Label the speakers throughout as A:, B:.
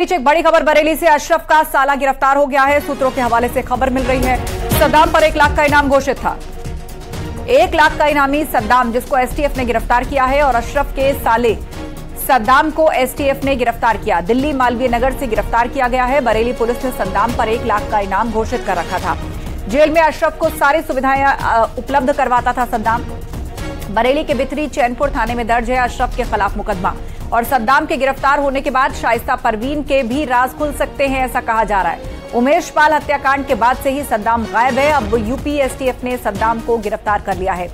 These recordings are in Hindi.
A: बीच एक बड़ी खबर बरेली से अशरफ का साला गिरफ्तार हो गया है। सूत्रों के हवाले से खबर मिल रही है। सद्दाम पर 1 लाख का इनाम घोषित था। 1 लाख का इनामी सद्दाम, जिसको एसटीएफ ने गिरफ्तार किया है, और अशरफ के साले सद्दाम को एसटीएफ ने गिरफ्तार किया। दिल्ली मालवीय नगर से गिरफ्तार किया गया है। बरेली पुलिस ने सद्दाम पर 1 लाख का इनाम घोषित कर रखा था। जेल में अशरफ को सारी सुविधाएं उपलब्ध करवाता था सद्दाम। बरेली के बिथरी चैनपुर थाने में दर्ज है अशरफ के खिलाफ मुकदमा। और सद्दाम के गिरफ्तार होने के बाद शाइस्ता परवीन के भी राज खुल सकते हैं, ऐसा कहा जा रहा है। उमेश पाल हत्याकांड के बाद से ही सद्दाम गायब है। अब यूपी एसटीएफ ने सद्दाम को गिरफ्तार कर लिया है।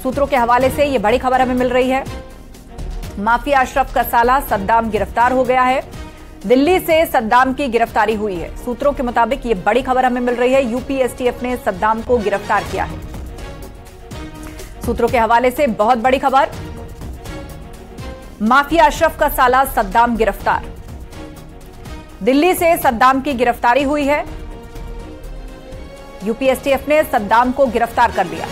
A: सूत्रों के हवाले से यह बड़ी खबर हमें मिल रही है। माफिया अशरफ का साला सद्दाम गिरफ्तार हो गया है। दिल्ली से सद्दाम की गिरफ्तारी हुई है। सूत्रों के मुताबिक यह बड़ी खबर हमें मिल रही है। यूपी एसटीएफ ने सद्दाम को गिरफ्तार किया है। सूत्रों के हवाले से बहुत बड़ी खबर, माफिया अशरफ का साला सद्दाम गिरफ्तार। दिल्ली से सद्दाम की गिरफ्तारी हुई है। यूपी एसटीएफ ने सद्दाम को गिरफ्तार कर लिया।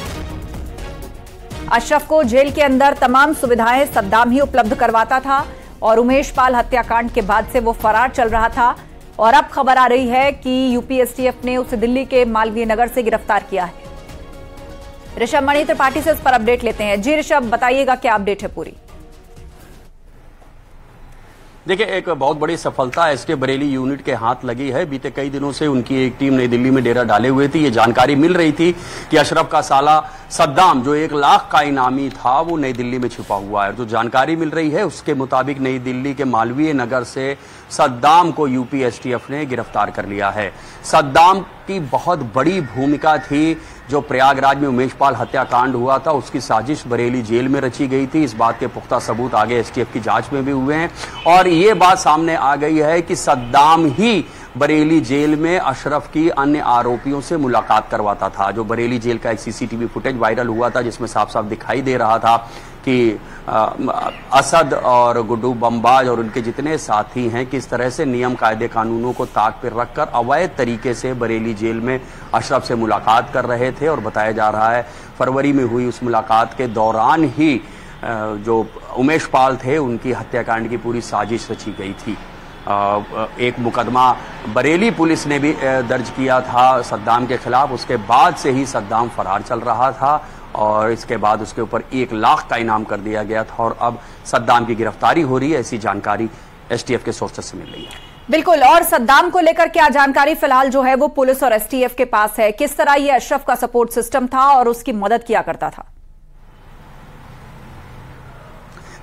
A: अशरफ को जेल के अंदर तमाम सुविधाएं सद्दाम ही उपलब्ध करवाता था और उमेश पाल हत्याकांड के बाद से वो फरार चल रहा था। और अब खबर आ रही है कि यूपी एसटीएफ ने उसे दिल्ली के मालवीय नगर से गिरफ्तार किया है। ऋषभ मणि त्रिपाठी से इस पर अपडेट लेते हैं। जी ऋषभ, बताइएगा क्या अपडेट है पूरी।
B: देखिए, एक बहुत बड़ी सफलता एसटीएफ बरेली यूनिट के हाथ लगी है। बीते कई दिनों से उनकी एक टीम नई दिल्ली में डेरा डाले हुए थी। ये जानकारी मिल रही थी कि अशरफ का साला सद्दाम, जो 1 लाख का इनामी था, वो नई दिल्ली में छिपा हुआ है। जो जानकारी मिल रही है उसके मुताबिक नई दिल्ली के मालवीय नगर से सद्दाम को यूपी एसटीएफ ने गिरफ्तार कर लिया है। सद्दाम की बहुत बड़ी भूमिका थी जो प्रयागराज में उमेश पाल हत्याकांड हुआ था, उसकी साजिश बरेली जेल में रची गई थी। इस बात के पुख्ता सबूत आगे एसटीएफ की जांच में भी हुए हैं और ये बात सामने आ गई है कि सद्दाम ही बरेली जेल में अशरफ की अन्य आरोपियों से मुलाकात करवाता था। जो बरेली जेल का एक सीसीटीवी फुटेज वायरल हुआ था जिसमें साफ साफ दिखाई दे रहा था कि असद और गुड्डू बमबाज और उनके जितने साथी हैं किस तरह से नियम कायदे कानूनों को ताक पर रखकर अवैध तरीके से बरेली जेल में अशरफ से मुलाकात कर रहे थे। और बताया जा रहा है फरवरी में हुई उस मुलाकात के दौरान ही जो उमेश पाल थे उनकी हत्याकांड की पूरी साजिश रची गई थी। एक मुकदमा बरेली पुलिस ने भी दर्ज किया था सद्दाम के खिलाफ। उसके बाद से ही सद्दाम फरार चल रहा था और इसके बाद उसके ऊपर 1 लाख का इनाम कर दिया गया था। और अब सद्दाम की गिरफ्तारी हो रही है, ऐसी जानकारी एसटीएफ के सोर्सेस से मिल रही है।
A: बिल्कुल। और सद्दाम को लेकर क्या जानकारी फिलहाल जो है वो पुलिस और एसटीएफ के पास है? किस तरह ये अशरफ का सपोर्ट सिस्टम था और उसकी मदद किया करता था?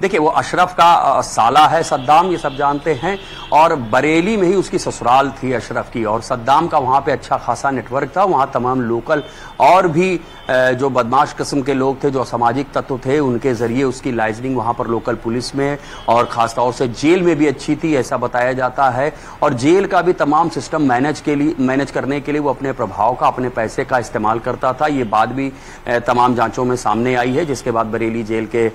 B: देखिए, वो अशरफ का साला है सद्दाम, ये सब जानते हैं। और बरेली में ही उसकी ससुराल थी अशरफ की और सद्दाम का वहां पे अच्छा खासा नेटवर्क था। वहां तमाम लोकल और भी जो बदमाश किस्म के लोग थे, जो असामाजिक तत्व थे, उनके जरिए उसकी लाइजनिंग वहां पर लोकल पुलिस में और खासतौर से जेल में भी अच्छी थी, ऐसा बताया जाता है। और जेल का भी तमाम सिस्टम मैनेज करने के लिए वो अपने प्रभाव का, अपने पैसे का इस्तेमाल करता था। ये बात भी तमाम जांचों में सामने आई है, जिसके बाद बरेली जेल के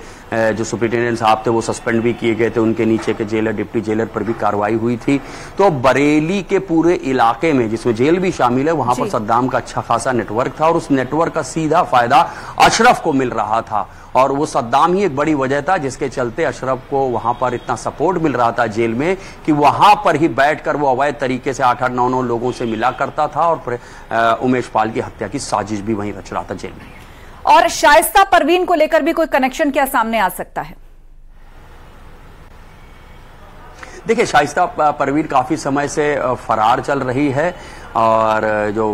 B: जो सुपरिटेंडेंट साहब थे वो सस्पेंड भी किए गए थे। उनके नीचे के जेलर, डिप्टी जेलर पर भी कार्रवाई हुई थी। तो बरेली के पूरे इलाके में, जिसमें जेल भी शामिल है, वहां पर सद्दाम का अच्छा खासा नेटवर्क था और उस नेटवर्क का सीधा फायदा अशरफ को मिल रहा था। और वो सद्दाम ही एक बड़ी वजह था जिसके चलते अशरफ को वहां पर इतना सपोर्ट मिल रहा था जेल में कि वहां पर ही बैठकर वो अवैध तरीके से 8-8, 9-9 लोगों से मिला करता था और उमेश पाल की हत्या की साजिश भी वहीं रच रहा था जेल में।
A: और शाइस्ता परवीन को लेकर भी कोई कनेक्शन क्या सामने आ सकता है?
B: देखिए, शाइस्ता परवीन काफी समय से फरार चल रही है और जो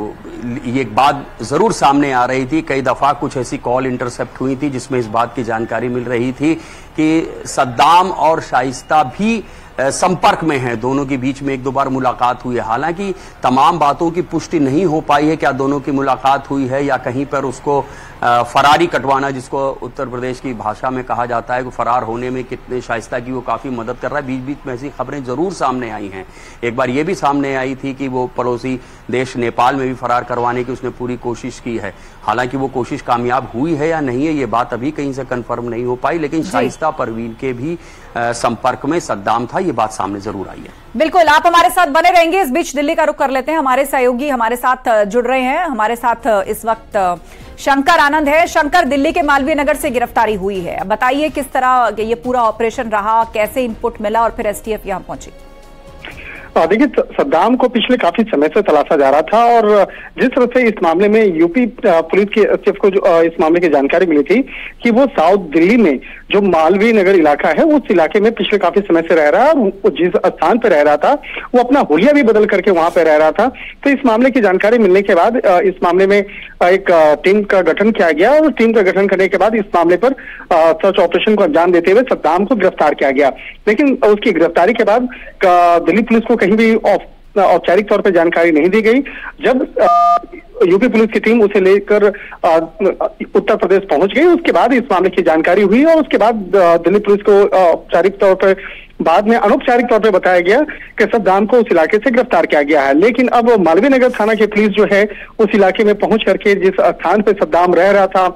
B: ये एक बात जरूर सामने आ रही थी, कई दफा कुछ ऐसी कॉल इंटरसेप्ट हुई थी जिसमें इस बात की जानकारी मिल रही थी कि सद्दाम और शाइस्ता भी संपर्क में हैं। दोनों के बीच में 1-2 बार मुलाकात हुई है। हालांकि तमाम बातों की पुष्टि नहीं हो पाई है, क्या दोनों की मुलाकात हुई है या कहीं पर उसको फरारी कटवाना, जिसको उत्तर प्रदेश की भाषा में कहा जाता है कि फरार होने में कितने शाइस्ता की वो काफी मदद कर रहा है। बीच बीच में ऐसी खबरें जरूर सामने आई हैं। एक बार ये भी सामने आई थी कि वो पड़ोसी देश नेपाल में भी फरार करवाने की उसने पूरी कोशिश की है। हालांकि वो कोशिश कामयाब हुई है या नहीं है ये बात अभी कहीं से कंफर्म नहीं हो पाई, लेकिन शाइस्ता परवीन के भी संपर्क में सद्दाम था, ये बात सामने जरूर आई है।
A: बिल्कुल, आप हमारे साथ बने रहेंगे। इस बीच दिल्ली का रुख कर लेते हैं। हमारे सहयोगी हमारे साथ जुड़ रहे हैं। हमारे साथ इस वक्त शंकर आनंद है। शंकर, दिल्ली के मालवीय नगर से गिरफ्तारी हुई है, बताइए किस तरह ये पूरा ऑपरेशन रहा, कैसे इनपुट मिला और फिर एसटीएफ यहां पहुंची?
C: देखिए, सद्दाम को पिछले काफी समय से तलाशा जा रहा था और जिस तरह से इस मामले में यूपी पुलिस की एसटीएफ को जो इस मामले की जानकारी मिली थी कि वो साउथ दिल्ली में जो मालवीय नगर इलाका है उस इलाके में पिछले काफी समय से रह रहा है और जिस स्थान पर रह रहा था वो अपना हुलिया भी बदल करके वहां पर रह रहा था। तो इस मामले की जानकारी मिलने के बाद इस मामले में एक टीम का गठन किया गया और टीम का गठन करने के बाद इस मामले पर सर्च ऑपरेशन को अंजाम देते हुए सद्दाम को गिरफ्तार किया गया। लेकिन उसकी गिरफ्तारी के बाद दिल्ली पुलिस को कहीं भी औपचारिक तौर पर जानकारी नहीं दी गई। जब यूपी पुलिस की टीम उसे लेकर उत्तर प्रदेश पहुंच गई, उसके बाद इस मामले की जानकारी हुई और उसके बाद दिल्ली पुलिस को औपचारिक तौर पर बाद में अनौपचारिक तौर पर बताया गया कि सद्दाम को उस इलाके से गिरफ्तार किया गया है। लेकिन अब मालवीय नगर थाना की पुलिस जो है उस इलाके में पहुंच करके जिस स्थान पर सद्दाम रह रहा था,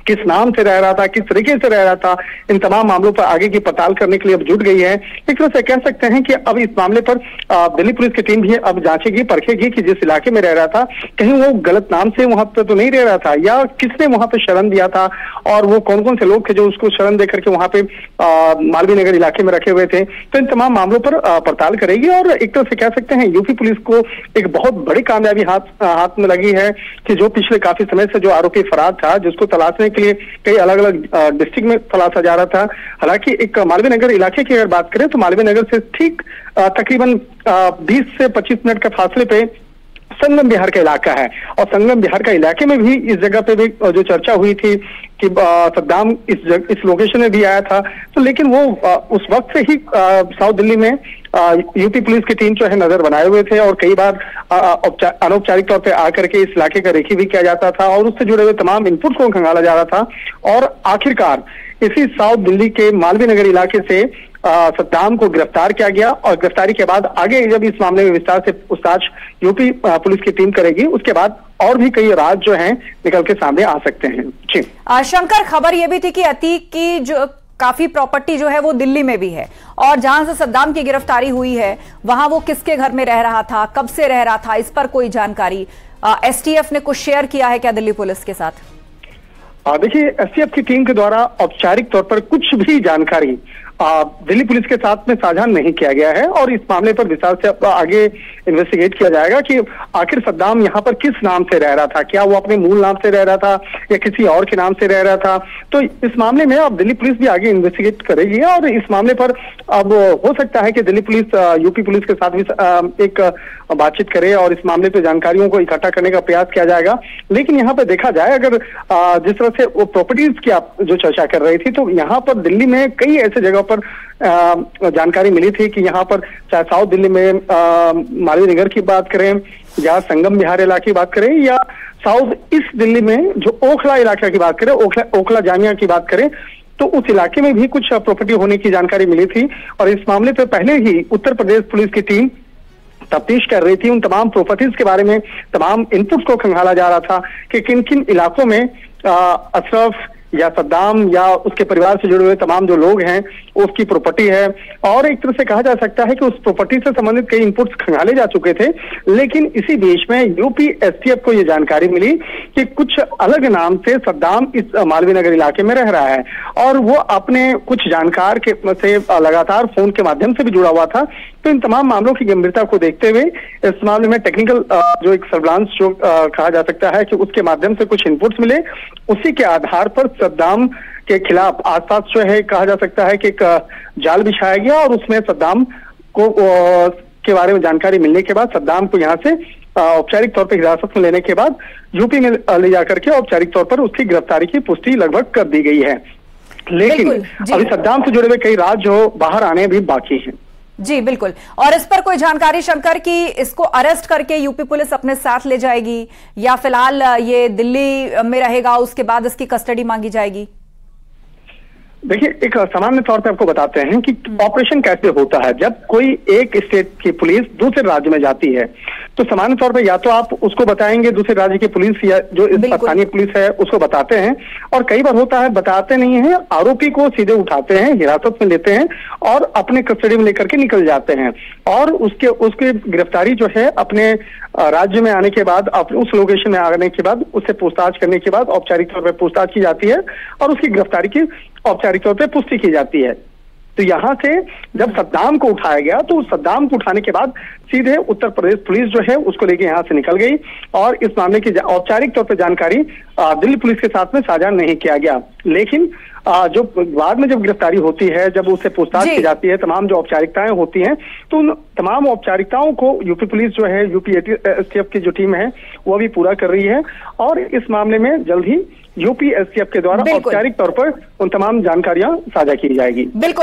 C: किस नाम से रह रहा था, किस तरीके से रह रहा था, इन तमाम मामलों पर आगे की पड़ताल करने के लिए अब जुट गई है। एक तरह से कह सकते हैं कि अब इस मामले पर दिल्ली पुलिस की टीम भी अब जांचेगी, परखेगी कि जिस इलाके में रह रहा था कहीं वो गलत नाम से वहां पर तो नहीं रह रहा था या किसने वहां पर शरण दिया था और वो कौन कौन से लोग थे जो उसको शरण दे करके वहां पे मालवीय नगर इलाके में रखे हुए थे। तो इन तमाम मामलों पर पड़ताल करेगी और एक तरह से कह सकते हैं यूपी पुलिस को एक बहुत बड़ी कामयाबी हाथ में लगी है कि जो पिछले काफी समय से जो आरोपी फरार था, जिसको तलाशने के लिए कई अलग अलग डिस्ट्रिक्ट में तलाशा जा रहा था। हालांकि एक मालवीय नगर इलाके की अगर बात करें तो मालवीय नगर से ठीक तकरीबन 20 से 25 मिनट के फासले पे संगम बिहार का इलाका है और संगम बिहार का इलाके में भी इस जगह पे भी जो चर्चा हुई थी कि सद्दाम इस लोकेशन में भी आया था। तो लेकिन वो उस वक्त से ही साउथ दिल्ली में यूपी पुलिस की टीम जो है नजर बनाए हुए थे और कई बार अनौपचारिक तौर पे आकर के इस इलाके का रेकी भी किया जाता था और उससे जुड़े हुए तमाम इनपुट को खंगाला जा रहा था और आखिरकार इसी साउथ दिल्ली के मालवीय नगर इलाके से सद्दाम को गिरफ्तार किया गया और गिरफ्तारी के बाद आगे जब इस मामले में विस्तार से पूछताछ यूपी पुलिस की टीम करेगी उसके बाद और भी कई राज जो हैं निकल के सामने आ सकते हैं। जी
A: शंकर, खबर यह भी थी कि अतीक की जो काफी प्रॉपर्टी जो है वो दिल्ली में भी है और जहां से सद्दाम की गिरफ्तारी हुई है वहां वो किसके घर में रह रहा था, कब से रह रहा था, इस पर कोई जानकारी एसटीएफ ने कुछ शेयर किया है क्या दिल्ली पुलिस के साथ?
C: देखिए, एसटीएफ की टीम के द्वारा औपचारिक तौर पर कुछ भी जानकारी दिल्ली पुलिस के साथ में साझा नहीं किया गया है और इस मामले पर विस्तार से आगे इन्वेस्टिगेट किया जाएगा कि आखिर सद्दाम यहाँ पर किस नाम से रह रहा था, क्या वो अपने मूल नाम से रह रहा था या किसी और के नाम से रह रहा था। तो इस मामले में अब दिल्ली पुलिस भी आगे इन्वेस्टिगेट करेगी और इस मामले पर अब हो सकता है कि दिल्ली पुलिस यूपी पुलिस के साथ भी एक बातचीत करे और इस मामले पर जानकारियों को इकट्ठा करने का प्रयास किया जाएगा। लेकिन यहाँ पर देखा जाए अगर जिस तरह से वो प्रॉपर्टीज की आप जो चर्चा कर रही थी तो यहाँ पर दिल्ली में कई ऐसे जगह पर जानकारी मिली थी कि यहाँ पर चाहे साउथ दिल्ली में मालवीय नगर की बात करें या संगम बिहार इलाके की बात करें या साउथ ईस्ट दिल्ली में जो ओखला इलाके की बात करें, ओखला जामिया की बात करें तो उस इलाके में भी कुछ प्रॉपर्टी होने की जानकारी मिली थी और इस मामले पर पहले ही उत्तर प्रदेश पुलिस की टीम तफ्तीश कर रही थी। उन तमाम प्रॉपर्टीज के बारे में तमाम इनपुट्स को खंगाला जा रहा था कि किन किन इलाकों में अशरफ या सद्दाम या उसके परिवार से जुड़े हुए तमाम जो लोग हैं उसकी प्रॉपर्टी है और एक तरह से कहा जा सकता है कि उस प्रॉपर्टी से संबंधित कई इनपुट्स खंगाले जा चुके थे। लेकिन इसी बीच में यूपी एसटीएफ को ये जानकारी मिली कि कुछ अलग नाम से सद्दाम इस मालवीय नगर इलाके में रह रहा है और वो अपने कुछ जानकार के से लगातार फोन के माध्यम से भी जुड़ा हुआ था। तो इन तमाम मामलों की गंभीरता को देखते हुए इस मामले में टेक्निकल जो एक सर्विलांस जो कहा जा सकता है कि उसके माध्यम से कुछ इनपुट्स मिले, उसी के आधार पर सद्दाम के खिलाफ आसपास जो है कहा जा सकता है कि एक जाल बिछाया गया और उसमें सद्दाम को के बारे में जानकारी मिलने के बाद सद्दाम को यहाँ से औपचारिक तौर पर हिरासत में लेने के बाद यूपी में ले जाकर के औपचारिक तौर पर उसकी गिरफ्तारी की पुष्टि लगभग कर दी गई है। लेकिन अभी सद्दाम से जुड़े हुए कई राज जो बाहर आने भी बाकी हैं।
A: जी बिल्कुल, और इस पर कोई जानकारी शंकर की इसको अरेस्ट करके यूपी पुलिस अपने साथ ले जाएगी या फिलहाल ये दिल्ली में रहेगा, उसके बाद इसकी कस्टडी मांगी जाएगी?
C: देखिए, एक सामान्य तौर पे आपको बताते हैं कि ऑपरेशन कैसे होता है। जब कोई एक स्टेट की पुलिस दूसरे राज्य में जाती है तो सामान्य तौर पे या तो आप उसको बताएंगे दूसरे राज्य की पुलिस या जो स्थानीय पुलिस है उसको बताते हैं और कई बार होता है बताते नहीं है, आरोपी को सीधे उठाते हैं, हिरासत में लेते हैं और अपने कस्टडी में लेकर के निकल जाते हैं और उसके गिरफ्तारी जो है अपने राज्य में आने के बाद उस लोकेशन में आने के बाद उससे पूछताछ करने के बाद औपचारिक तौर पर पूछताछ की जाती है और उसकी गिरफ्तारी की औपचारिक तौर पर पुष्टि की जाती है। तो यहाँ से जब सद्दाम को उठाया गया तो सद्दाम को उठाने के बाद सीधे उत्तर प्रदेश पुलिस जो है उसको लेके यहाँ से निकल गई और इस मामले की औपचारिक तौर पर जानकारी दिल्ली पुलिस के साथ में साझा नहीं किया गया। लेकिन जो बाद में जब गिरफ्तारी होती है, जब उससे पूछताछ की जाती है, तमाम जो औपचारिकताएं होती हैं, तो उन तमाम औपचारिकताओं को यूपी पुलिस जो है, यूपी एसटीएफ की जो टीम है वो भी पूरा कर रही है और इस मामले में जल्द ही यूपी एसटीएफ के द्वारा औपचारिक तौर पर उन तमाम जानकारियां साझा की जाएगी।
A: बिल्कुल।